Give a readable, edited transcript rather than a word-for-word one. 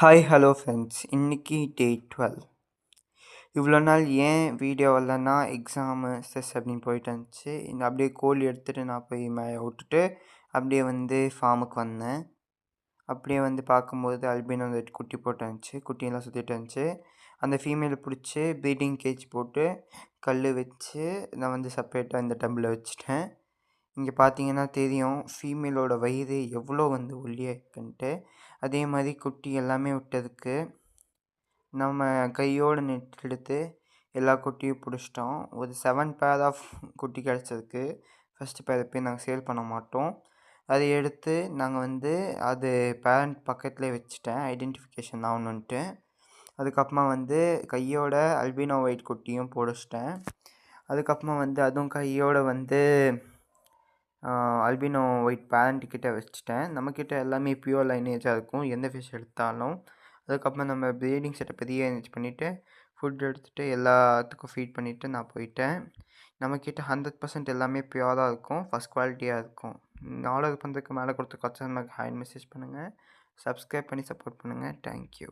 Hi hello friends. இன்னைக்கு டே 12. இவ்வளோ நாள் ஏன் வீடியோ வரலன்னா எக்ஸாமு ஸ்ட்ரெஸ் அப்படின்னு போயிட்டு இருந்துச்சு. அப்படியே கோழி எடுத்துகிட்டு நான் போய் மேலே விட்டுட்டு அப்படியே ஃபார்முக்கு வந்தேன். அப்படியே பார்க்கும்போது அல்பினோ குட்டி போட்டு இருந்துச்சு. குட்டியெல்லாம் சுற்றிட்டு இருந்துச்சு. அந்த ஃபீமேலை பிடிச்சி ப்ரீடிங் கேஜ் போட்டு கல் வச்சு நான் செப்பரேட்டாக இந்த டம்பில் வச்சுட்டேன். இங்கே பார்த்தீங்கன்னா தெரியும் ஃபீமேலோட வயிறு எவ்வளோ ஒல்லியாக இருக்குன்ட்டு. அதே மாதிரி குட்டி எல்லாமே விட்டதுக்கு நம்ம கையோடு நெட் எடுத்து எல்லா குட்டியும் பிடிச்சிட்டோம். ஒரு 7 பேர் ஆஃப் குட்டி கிடச்சதுக்கு ஃபஸ்ட்டு பேரை போய் நாங்கள் சேல் பண்ண மாட்டோம். அதை எடுத்து நாங்கள் அது பேரண்ட் பக்கத்துலேயே வச்சுட்டேன், ஐடென்டிஃபிகேஷன் ஆகணுன்ட்டு. அதுக்கப்புறமா கையோட அல்பினோ ஒயிட் குட்டியும் பிடிச்சிட்டேன். அதுக்கப்புறமா அதுவும் கையோட அல்பினோ ஒயிட் பேரண்ட்டுக்கிட்ட வச்சுட்டேன். நம்மக்கிட்ட எல்லாமே பியூர் லைனேஜாக இருக்கும் எந்த ஃபிஷ் எடுத்தாலும். அதுக்கப்புறம் நம்ம ப்ரீடிங் செட்டப் பெரிய அரேஞ்ச் பண்ணிவிட்டு ஃபுட் எடுத்துகிட்டு எல்லாத்துக்கும் ஃபீட் பண்ணிவிட்டு நான் போயிட்டேன். நம்மக்கிட்ட 100% எல்லாமே பியூராக இருக்கும், ஃபஸ்ட் குவாலிட்டியாக இருக்கும். ஆர்டர் பண்ணுறதுக்கு மேலே கொடுத்த கஸ்டமருக்கு ஹாய் மெசேஜ் பண்ணுங்கள், சப்ஸ்கிரைப் பண்ணி சப்போர்ட் பண்ணுங்கள். தேங்க்யூ.